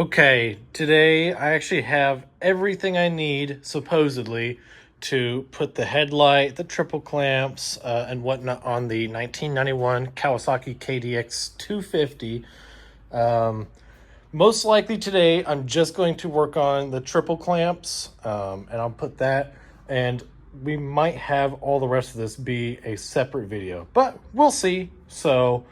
Okay, today I actually have everything I need, supposedly, to put the headlight, the triple clamps, and whatnot on the 1991 Kawasaki KDX250. Most likely today, I'm just going to work on the triple clamps, and I'll put that, and we might have all the rest of this be a separate video, but we'll see. So,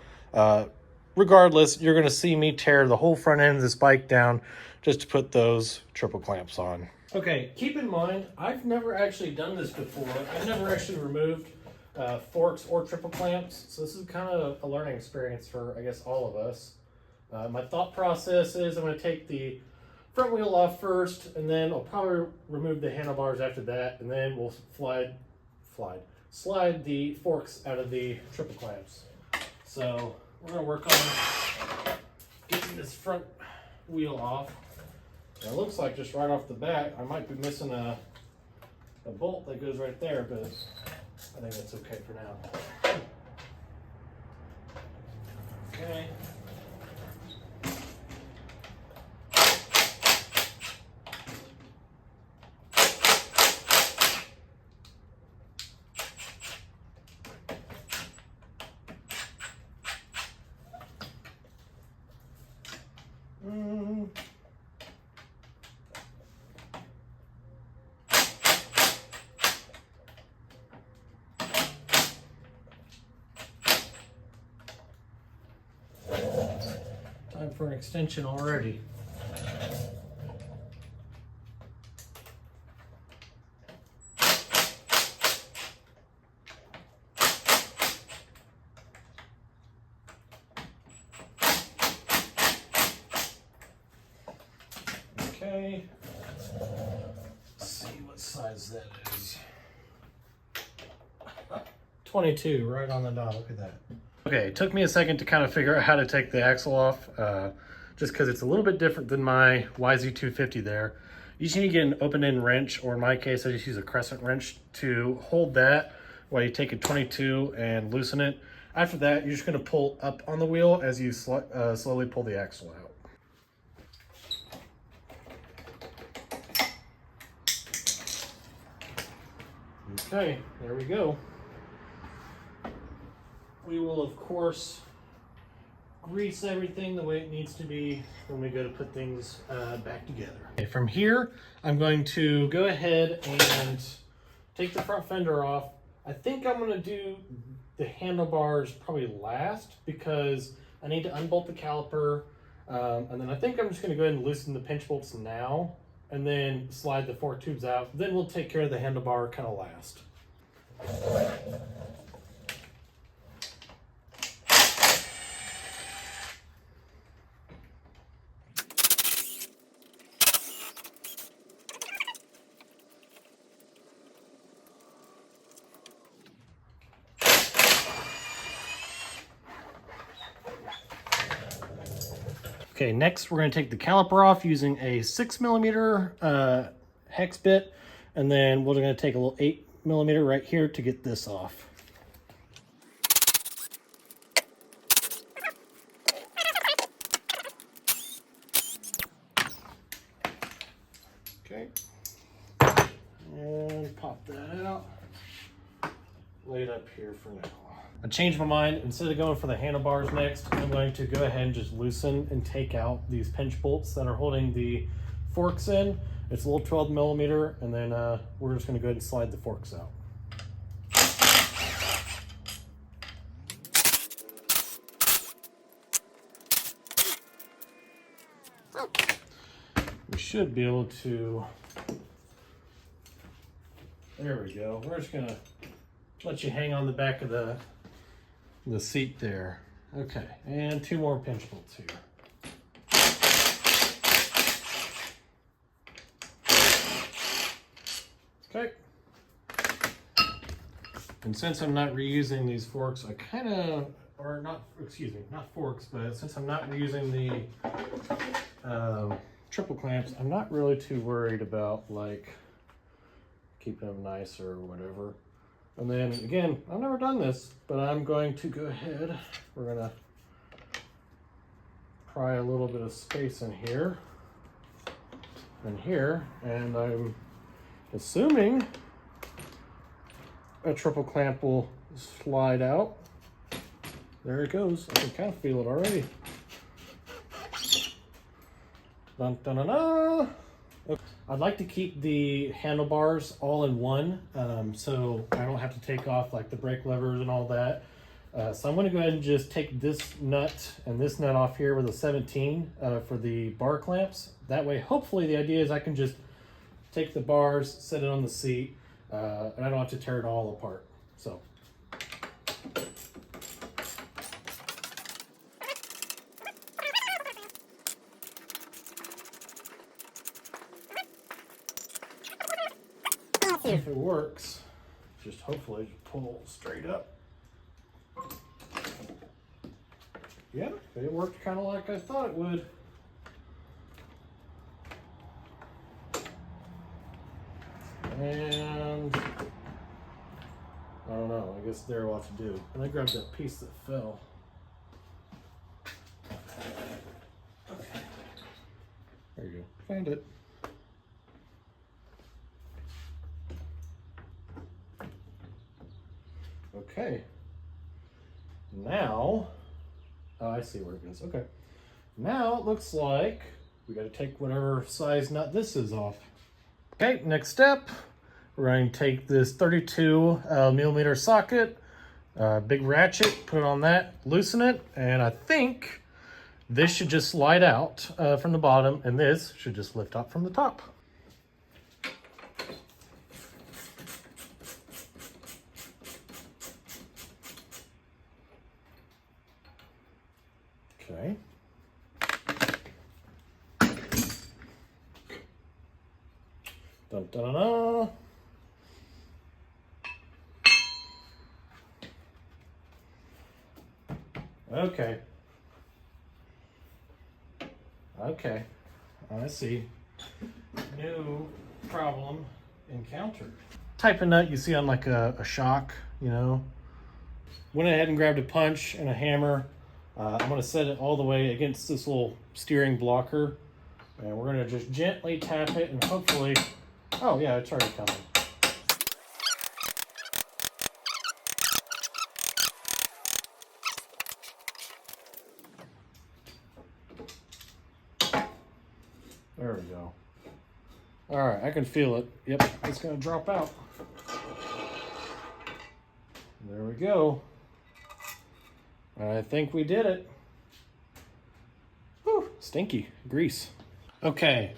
regardless, you're going to see me tear the whole front end of this bike down just to put those triple clamps on. Okay, keep in mind, I've never actually done this before. I've never actually removed forks or triple clamps, so this is kind of a learning experience for, I guess, all of us. My thought process is I'm going to take the front wheel off first, and then I'll probably remove the handlebars after that, and then we'll slide the forks out of the triple clamps. So we're going to work on getting this front wheel off. It looks like just right off the bat, I might be missing a bolt that goes right there, but I think that's okay for now. Okay. Time for an extension already. Okay, let's see what size that is. 22, right on the dot, look at that. Okay, it took me a second to kind of figure out how to take the axle off, just because it's a little bit different than my YZ250 there. You just need to get an open-end wrench, or in my case, I just use a crescent wrench to hold that while you take a 22 and loosen it. After that, you're just going to pull up on the wheel as you slowly pull the axle out. Okay, there we go. We will, of course, grease everything the way it needs to be when we go to put things back together. Okay, from here, I'm going to go ahead and take the front fender off. I think I'm going to do the handlebars probably last because I need to unbolt the caliper. And then I think I'm just going to go ahead and loosen the pinch bolts now and then slide the fork tubes out. Then we'll take care of the handlebar kind of last. Okay, next we're going to take the caliper off using a 6mm hex bit, and then we're going to take a little 8mm right here to get this off. Okay, and pop that out, lay it up here for now. I changed my mind. Instead of going for the handlebars next, I'm going to go ahead and just loosen and take out these pinch bolts that are holding the forks in. It's a little 12mm, and then we're just going to go ahead and slide the forks out. We should be able to, there we go. We're just going to let you hang on the back of the seat there. Okay, and 2 more pinch bolts here. Okay. And since I'm not reusing these forks, I kind of, or not, excuse me, not forks, but since I'm not reusing the triple clamps, I'm not really too worried about like keeping them nice or whatever. And then again, I've never done this, but I'm going to go ahead. We're gonna pry a little bit of space in here. in here, and I'm assuming a triple clamp will slide out. There it goes. I can kind of feel it already. Dun, dun, dun, dun. Okay. I'd like to keep the handlebars all in one, so I don't have to take off like the brake levers and all that. So I'm going to go ahead and just take this nut and this nut off here with a 17 for the bar clamps. That way, hopefully the idea is I can just take the bars, set it on the seat, and I don't have to tear it all apart. So. If it works, just hopefully just pull straight up. Yeah, it worked kind of like I thought it would. And I don't know, I guess there what to do. And I grabbed that piece that fell. Okay. There you go, found it. Okay, now, oh, I see where it goes. Okay, now it looks like we got to take whatever size nut this is off. Okay, next step, we're going to take this 32 millimeter socket, big ratchet, put it on that, loosen it, and I think this should just slide out from the bottom, and this should just lift up from the top. Okay. Dun, dun, dun, dun. Okay. Okay. I see. New problem encountered. Type of nut you see on like a shock, you know. Went ahead and grabbed a punch and a hammer. I'm going to set it all the way against this little steering blocker, and we're going to just gently tap it, and hopefully, oh yeah, it's already coming. There we go. All right, I can feel it. Yep, it's going to drop out. There we go. I think we did it. Whew, stinky grease. Okay,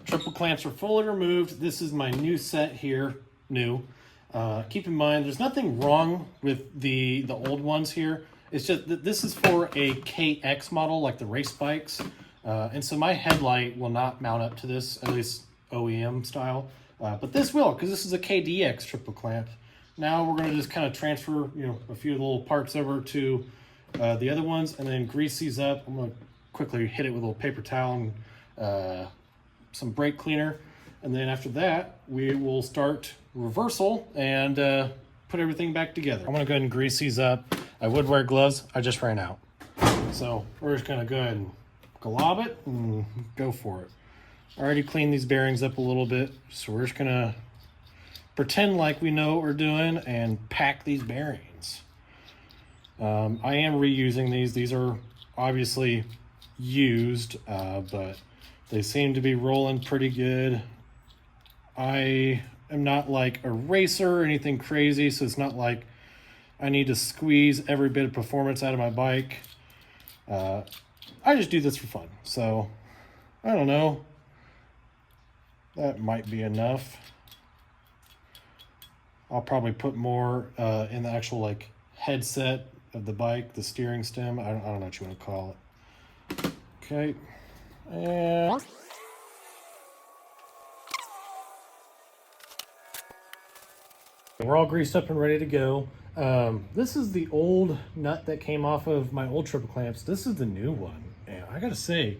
triple clamps are fully removed. This is my new set here, new. Keep in mind, there's nothing wrong with the old ones here. It's just that this is for a KX model, like the race bikes. And so my headlight will not mount up to this, at least OEM style. But this will, because this is a KDX triple clamp. Now we're gonna just kind of transfer, a few little parts over to the other ones, and then grease these up. I'm gonna quickly hit it with a little paper towel and some brake cleaner. And then after that, we will start reversal and put everything back together. I'm gonna go ahead and grease these up. I would wear gloves, I just ran out. So we're just gonna go ahead and glob it and go for it. I already cleaned these bearings up a little bit, so we're just gonna pretend like we know what we're doing and pack these bearings. I am reusing these. These are obviously used, but they seem to be rolling pretty good. I am not like a racer or anything crazy, so it's not like I need to squeeze every bit of performance out of my bike. I just do this for fun, so I don't know. That might be enough. I'll probably put more in the actual like headset of the bike, the steering stem. I don't know what you want to call it. Okay. And we're all greased up and ready to go. This is the old nut that came off of my old triple clamps. This is the new one. And I gotta say,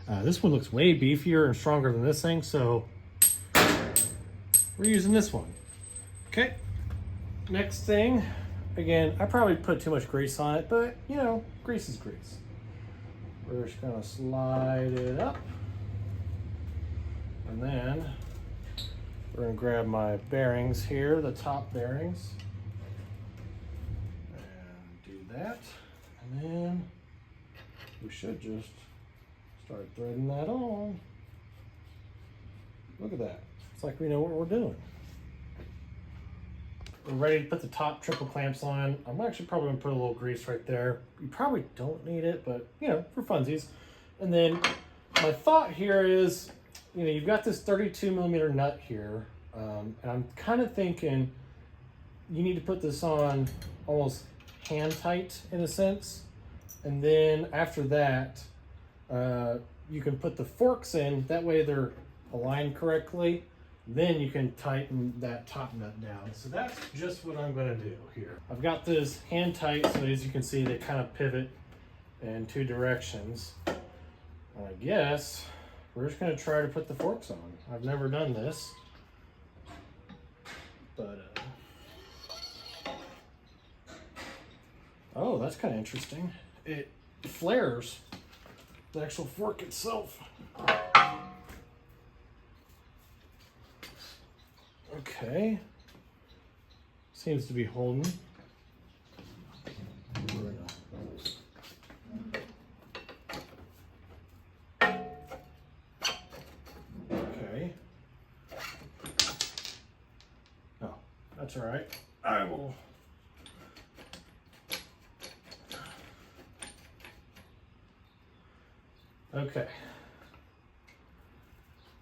this one looks way beefier and stronger than this thing, so we're using this one. Okay, next thing, again, I probably put too much grease on it, but grease is grease. We're just gonna slide it up. And And then we're gonna grab my bearings here, the top bearings, and do that. And then we should just start threading that on. Look at that. It's like we know what we're doing. We're ready to put the top triple clamps on. I'm actually probably gonna put a little grease right there. You probably don't need it, but you know, for funsies. And then my thought here is, you know, you've got this 32mm nut here, and I'm kind of thinking you need to put this on almost hand tight in a sense. And then after that, you can put the forks in, that way they're aligned correctly. Then you can tighten that top nut down. So that's just what I'm gonna do here. I've got this hand tight, so as you can see, they kind of pivot in two directions. And I guess we're just gonna try to put the forks on. I've never done this, but oh, that's kind of interesting. It flares the actual fork itself. Okay, seems to be holding. Okay. Oh, that's all right. I will. Okay.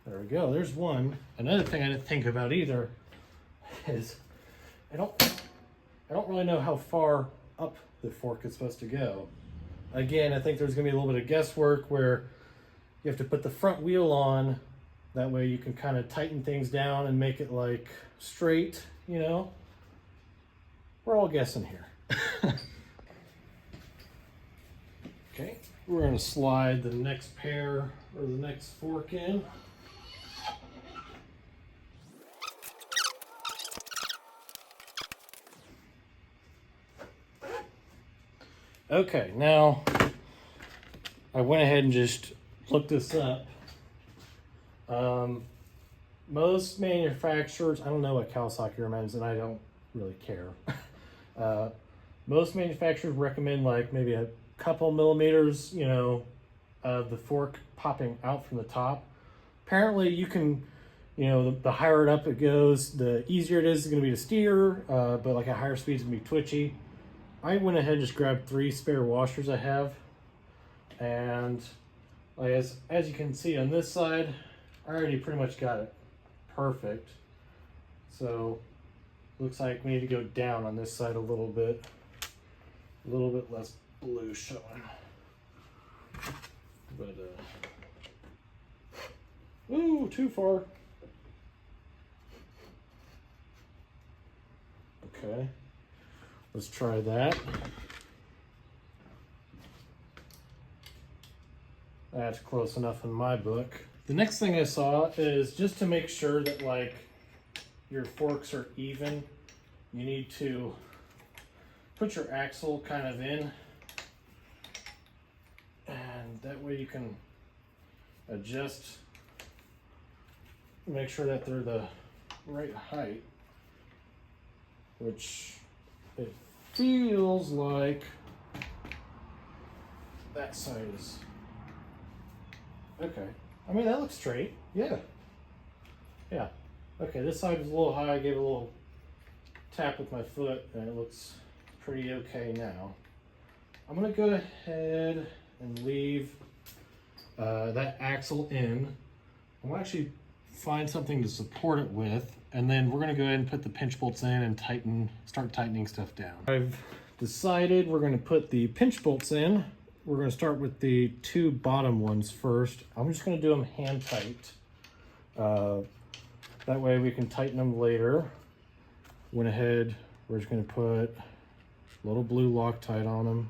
There we go. There's one. Another thing I didn't think about either is I don't really know how far up the fork is supposed to go. Again, I think there's gonna be a little bit of guesswork where you have to put the front wheel on. That way you can kind of tighten things down and make it like straight, you know? We're all guessing here. Okay, we're gonna slide the next pair or the next fork in. Okay, now I went ahead and just looked this up. Most manufacturers, I don't know what Kawasaki recommends, and I don't really care. Most manufacturers recommend like maybe a couple millimeters, you know, of the fork popping out from the top. Apparently you can, you know, the higher it up it goes, the easier it is going to be to steer, but like at higher speeds it's going to be twitchy. I went ahead and just grabbed 3 spare washers I have, and like as you can see on this side, I already pretty much got it perfect. So looks like we need to go down on this side a little bit less blue showing. But ooh, too far. Okay. Let's try that. That's close enough in my book. The next thing I saw is just to make sure that like your forks are even, you need to put your axle kind of in, and that way you can adjust, make sure that they're the right height, which it feels like that side is okay. I mean, that looks straight. Yeah. Yeah. Okay, this side is a little high. I gave it a little tap with my foot, and it looks pretty okay now. I'm gonna go ahead and leave that axle in. I'm gonna actually find something to support it with, and then we're gonna go ahead and put the pinch bolts in and start tightening stuff down. I've decided we're gonna put the pinch bolts in. We're gonna start with the 2 bottom ones first. I'm just gonna do them hand tight. That way we can tighten them later. Went ahead, we're just gonna put a little blue Loctite on them.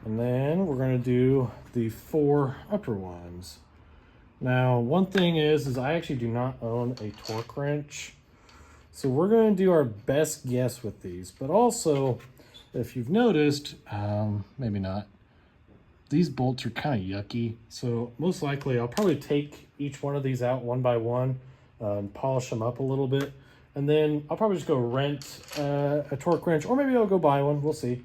And then we're gonna do the 4 upper ones. Now, one thing is I actually do not own a torque wrench. So we're gonna do our best guess with these, but also, if you've noticed, maybe not, these bolts are kind of yucky. So most likely I'll probably take each one of these out one by one and polish them up a little bit. And then I'll probably just go rent a torque wrench, or maybe I'll go buy one, we'll see.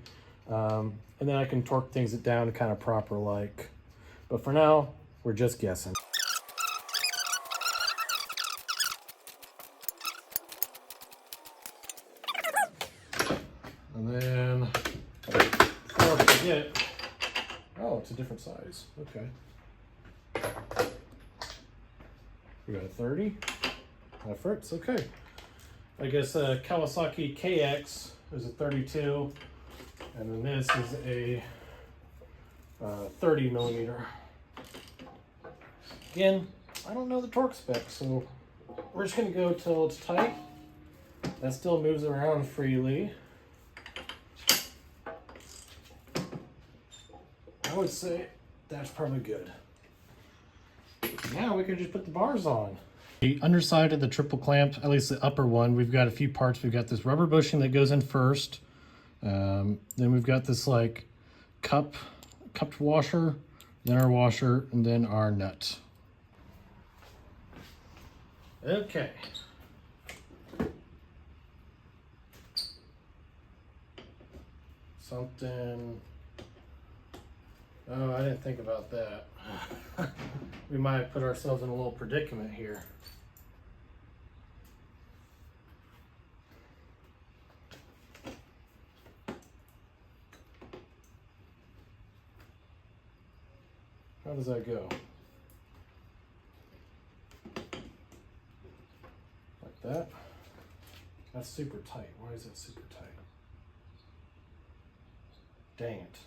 And then I can torque things down kind of proper like. But for now, we're just guessing. And then, before I forget, oh, it's a different size, okay. We got a 30, that fits, okay. I guess Kawasaki KX is a 32, and then this is a 30 millimeter. Again, I don't know the torque specs, so we're just gonna go till it's tight. That still moves around freely. I would say that's probably good. Now we can just put the bars on. The underside of the triple clamp, at least the upper one, we've got a few parts. We've got this rubber bushing that goes in first. Then we've got this like cupped washer, then our washer, and then our nut. Okay. Something. Oh, I didn't think about that. We might put ourselves in a little predicament here. How does that go? Like that? That's super tight. Why is that super tight? Dang it.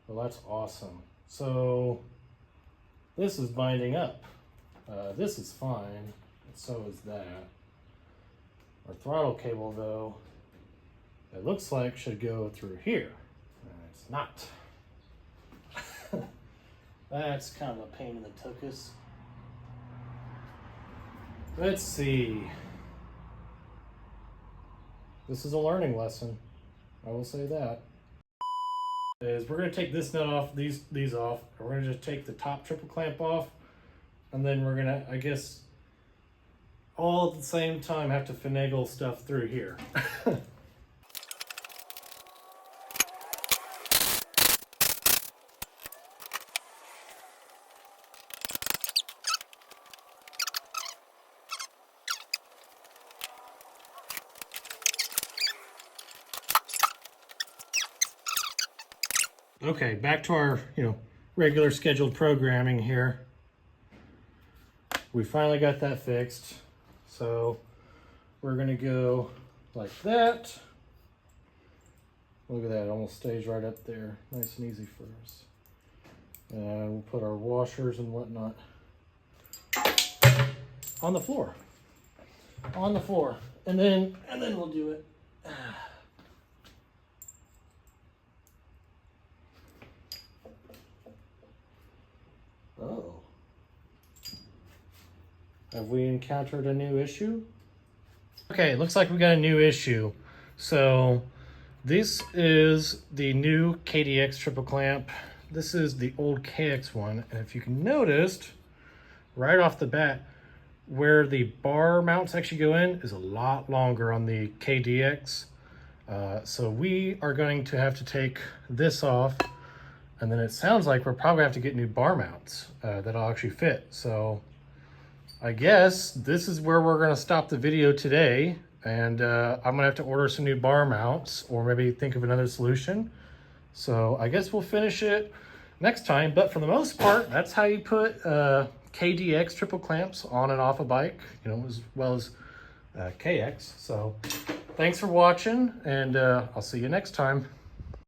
Well, that's awesome. So this is binding up. This is fine, and so is that. Our throttle cable, though, it looks like should go through here. It's not. That's kind of a pain in the tuchus. Let's see. This is a learning lesson. I will say that. Is we're going to take this nut off, these off. We're going to just take the top triple clamp off, and then we're going to, I guess, all at the same time have to finagle stuff through here. Okay, back to our, regular scheduled programming here. We finally got that fixed. So we're gonna go like that. Look at that, it almost stays right up there. Nice and easy for us. And we'll put our washers and whatnot on the floor. On the floor. And then we'll do it. Oh. Have we encountered a new issue? Okay, looks like we got a new issue. So this is the new KDX triple clamp. This is the old KX one. And if you can notice, right off the bat, where the bar mounts actually go in is a lot longer on the KDX. So we are going to have to take this off. And then it sounds like we'll probably have to get new bar mounts that'll actually fit. So I guess this is where we're gonna stop the video today. And I'm gonna have to order some new bar mounts or maybe think of another solution. So I guess we'll finish it next time. But for the most part, that's how you put KDX triple clamps on and off a bike, as well as KX. So thanks for watching, and I'll see you next time.